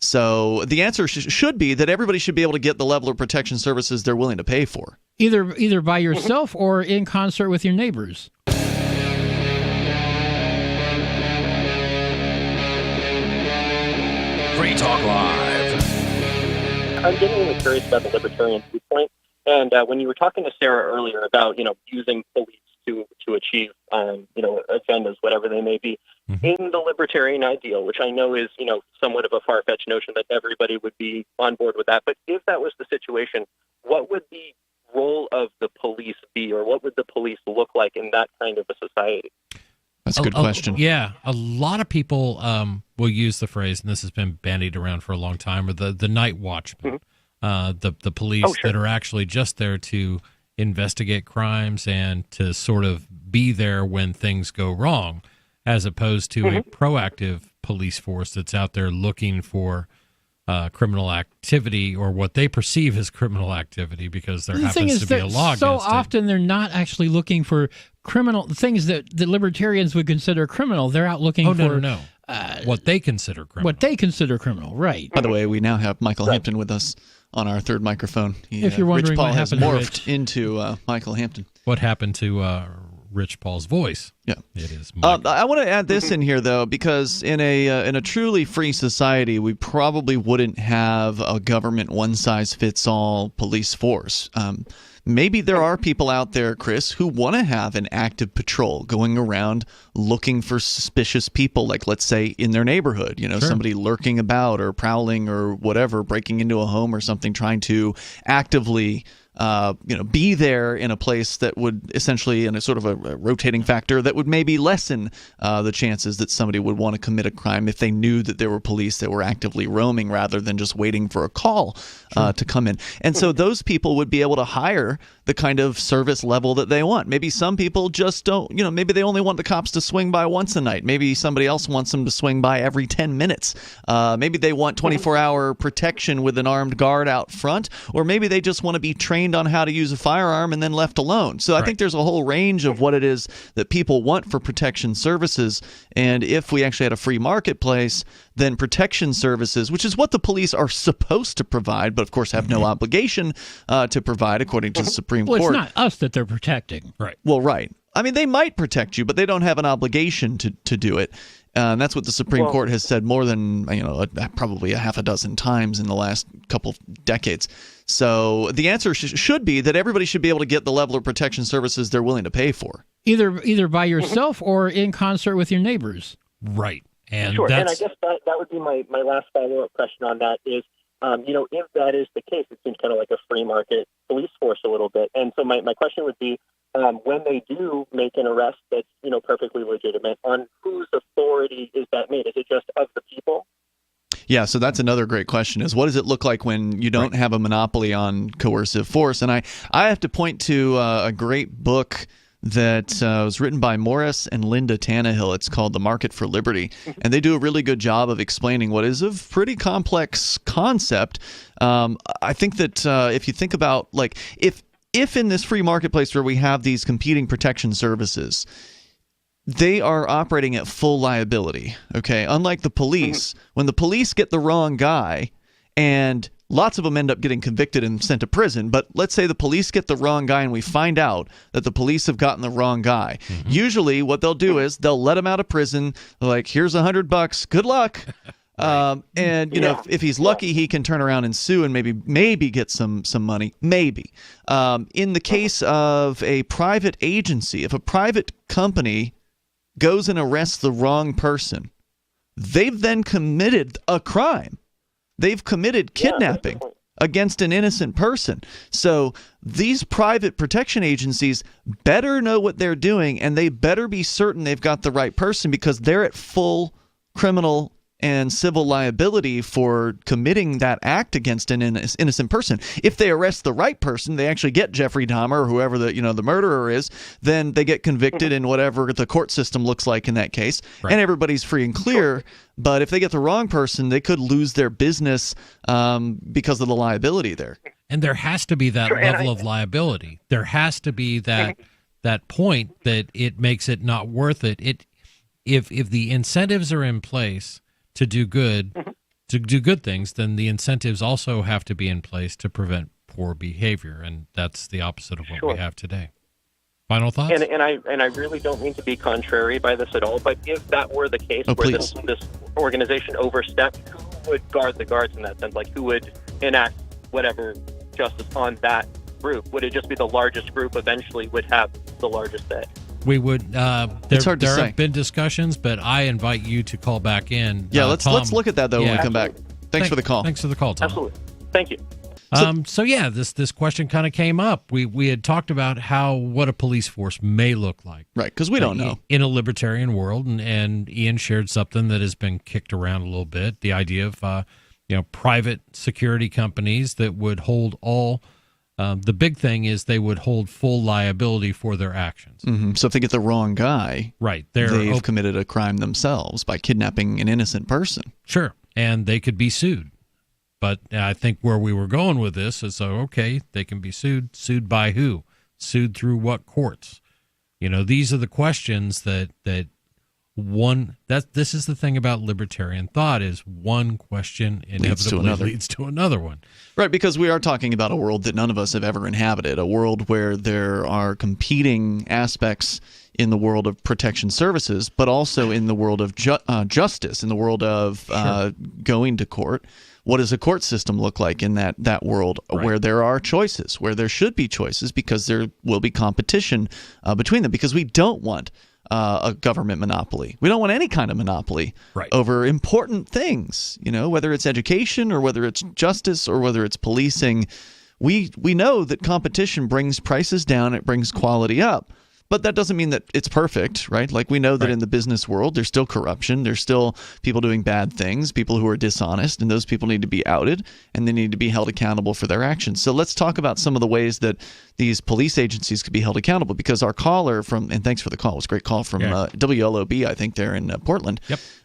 So the answer should be that everybody should be able to get the level of protection services they're willing to pay for. Either by yourself or in concert with your neighbors. Free Talk Live. I'm genuinely curious about the libertarian viewpoint. And when you were talking to Sarah earlier about, using police to achieve, agendas, whatever they may be, in the libertarian ideal, which I know is, somewhat of a far-fetched notion that everybody would be on board with that. But if that was the situation, what would the role of the police be, or what would the police look like in that kind of a society? That's a good question. Yeah, a lot of people will use the phrase, and this has been bandied around for a long time, or the night watchman, the police that are actually just there to investigate crimes and to sort of be there when things go wrong, as opposed to a proactive police force that's out there looking for criminal activity, or what they perceive as criminal activity, because there happens to be a law against it. So often they're not actually looking for criminal things that the libertarians would consider criminal. They're out looking for what they consider criminal. What they consider criminal, right? By the way, we now have Michael Hampton with us on our third microphone. If you're wondering Rich Paul what has happened to morphed Rich. into Michael Hampton. What happened to Rich Paul's voice? Yeah, it is. I want to add this in here, though, because in a truly free society, we probably wouldn't have a government one-size-fits-all police force. Maybe there are people out there, Chris, who want to have an active patrol going around looking for suspicious people, like, let's say, in their neighborhood. Somebody lurking about or prowling or whatever, breaking into a home or something, trying to actively be there in a place that would essentially, in a sort of a rotating factor, that would maybe lessen the chances that somebody would want to commit a crime if they knew that there were police that were actively roaming rather than just waiting for a call to come in. And so those people would be able to hire the kind of service level that they want. Maybe some people just don't, maybe they only want the cops to swing by once a night. Maybe somebody else wants them to swing by every 10 minutes. Maybe they want 24-hour protection with an armed guard out front, or maybe they just want to be trained on how to use a firearm and then left alone. So I think there's a whole range of what it is that people want for protection services. And if we actually had a free marketplace, then protection services, which is what the police are supposed to provide, but of course have no obligation to provide according to the Supreme Court. Well, it's not us that they're protecting. Right. Well, right. I mean, they might protect you, but they don't have an obligation to do it. And that's what the Supreme Court has said more than, probably a half a dozen times in the last couple decades. So the answer should be that everybody should be able to get the level of protection services they're willing to pay for. Either by yourself or in concert with your neighbors. Right. And sure. And I guess that would be my last follow-up question on that is, if that is the case, it seems kind of like a free market police force a little bit. And so my question would be, when they do make an arrest that's, perfectly legitimate, on whose authority is that made? Is it just of the people? Yeah, so that's another great question, is what does it look like when you don't have a monopoly on coercive force? And I have to point to a great book that was written by Morris and Linda Tannehill. It's called The Market for Liberty, and they do a really good job of explaining what is a pretty complex concept. I think that if you think about, like, if in this free marketplace where we have these competing protection services, they are operating at full liability, okay? Unlike the police, when the police get the wrong guy, and lots of them end up getting convicted and sent to prison, but let's say the police get the wrong guy and we find out that the police have gotten the wrong guy. Usually what they'll do is they'll let him out of prison, like, here's $100, good luck. And if he's lucky, he can turn around and sue and maybe get some money. Maybe. In the case of a private agency, if a private company goes and arrests the wrong person, they've then committed a crime. They've committed kidnapping against an innocent person. So these private protection agencies better know what they're doing, and they better be certain they've got the right person, because they're at full criminal and civil liability for committing that act against an innocent person. If they arrest the right person, they actually get Jeffrey Dahmer or whoever the murderer is, then they get convicted in whatever the court system looks like in that case, and everybody's free and clear. But if they get the wrong person, they could lose their business because of the liability there. And there has to be that level of liability. There has to be that point that it makes it not worth it. If the incentives are in place to do good, to do good things, then the incentives also have to be in place to prevent poor behavior, and that's the opposite of what we have today. Final thoughts? And I really don't mean to be contrary by this at all, but if that were the case, where this organization overstepped, who would guard the guards in that sense? Like, who would enact whatever justice on that group? Would it just be the largest group eventually would have the largest say? We would. It's hard to there say. have been discussions, but I invite you to call back in. Yeah, let's look at that though when we come back. Absolutely. Thanks for the call. Thanks for the call, Tom. Absolutely. Thank you. So yeah, this question kind of came up. We had talked about what a police force may look like, Right, because we don't know in a libertarian world, and Ian shared something that has been kicked around a little bit. The idea of private security companies that would hold all. The big thing is they would hold full liability for their actions. Mm-hmm. So if they get the wrong guy, right, they've committed a crime themselves by kidnapping an innocent person. Sure, and they could be sued. But I think where we were going with this is, okay, they can be sued. Sued by who? Sued through what courts? These are the questions that this is the thing about libertarian thought, is one question inevitably leads to another one. Right, because we are talking about a world that none of us have ever inhabited, a world where there are competing aspects in the world of protection services, but also in the world of justice, in the world of going to court. What does a court system look like in that world where there are choices, where there should be choices, because there will be competition between them, because we don't want a government monopoly. We don't want any kind of monopoly over important things, whether it's education or whether it's justice or whether it's policing. We know that competition brings prices down, it brings quality up. But that doesn't mean that it's perfect, right? Like, we know that in the business world, there's still corruption. There's still people doing bad things, people who are dishonest, and those people need to be outed, and they need to be held accountable for their actions. So let's talk about some of the ways that these police agencies could be held accountable, because our caller and thanks for the call, it was a great call from WLOB, I think, there in Portland,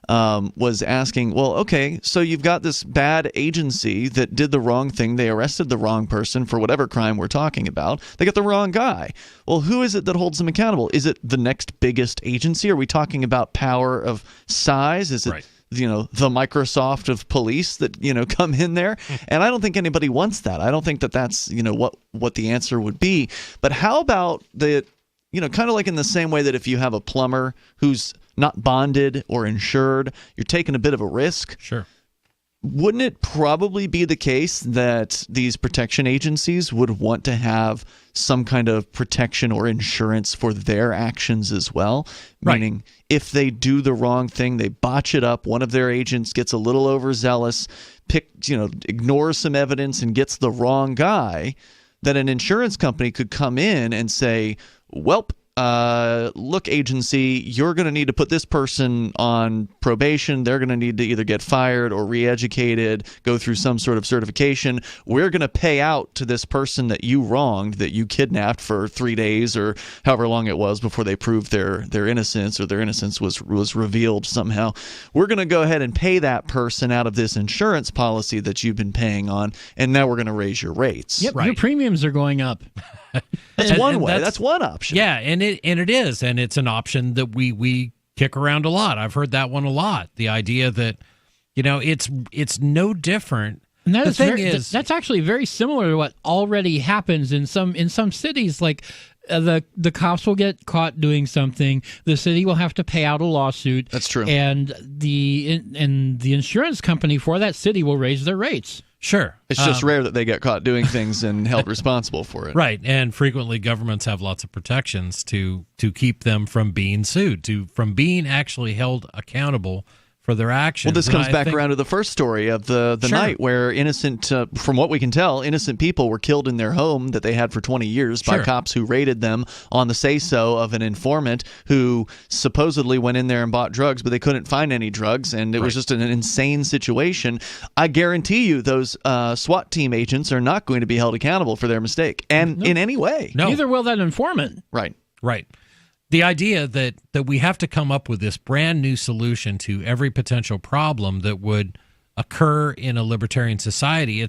was asking, well, okay, so you've got this bad agency that did the wrong thing. They arrested the wrong person for whatever crime we're talking about. They got the wrong guy. Well, who is it that holds them accountable? Is it the next biggest agency? Are we talking about power of size? Is it the Microsoft of police that come in there? And I don't think anybody wants that. I don't think that that's what the answer would be. But how about the kind of like in the same way that if you have a plumber who's not bonded or insured, you're taking a bit of a risk. Sure. Wouldn't it probably be the case that these protection agencies would want to have some kind of protection or insurance for their actions as well? Right. Meaning, if they do the wrong thing, they botch it up, one of their agents gets a little overzealous, ignores some evidence and gets the wrong guy, that an insurance company could come in and say, welp, look, agency, you're going to need to put this person on probation. They're going to need to either get fired or re-educated, go through some sort of certification. We're going to pay out to this person that you wronged, that you kidnapped for 3 days or however long it was before they proved their innocence, or their innocence was revealed somehow. We're going to go ahead and pay that person out of this insurance policy that you've been paying on, and now we're going to raise your rates. Yep, your premiums are going up. That's one way. That's one option. Yeah, and it is, and it's an option that we kick around a lot. I've heard that one a lot. The idea that it's no different. And that's actually very similar to what already happens in some cities. Like the cops will get caught doing something, the city will have to pay out a lawsuit. That's true. And the insurance company for that city will raise their rates. Sure. It's just rare that they get caught doing things and held responsible for it. Right. And frequently governments have lots of protections to keep them from being sued, from being actually held accountable for their actions. Well, this comes back around to the first story of the night where innocent, from what we can tell, innocent people were killed in their home that they had for 20 years by cops who raided them on the say-so of an informant who supposedly went in there and bought drugs, but they couldn't find any drugs, and it was just an insane situation. I guarantee you those SWAT team agents are not going to be held accountable for their mistake, and in any way. No. Neither will that informant. Right. The idea that we have to come up with this brand new solution to every potential problem that would occur in a libertarian society,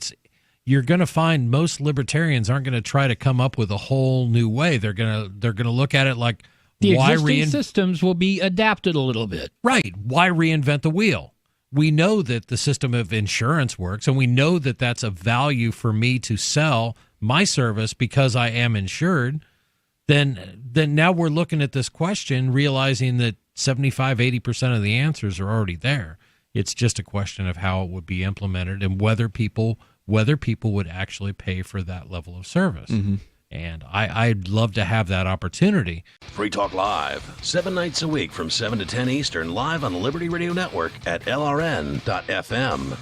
you're going to find most libertarians aren't going to try to come up with a whole new way. They're going to look at it like, the existing systems will be adapted a little bit. Right. Why reinvent the wheel? we know that the system of insurance works, and we know that that's a value for me to sell my service because I am insured, then now we're looking at this question, realizing that 75-80% of the answers are already there. It's just a question of how it would be implemented and whether people would actually pay for that level of service. Mm-hmm. And I'd love to have that opportunity. Free Talk Live, 7 nights a week from 7 to 10 Eastern, live on the Liberty Radio Network at LRN.FM.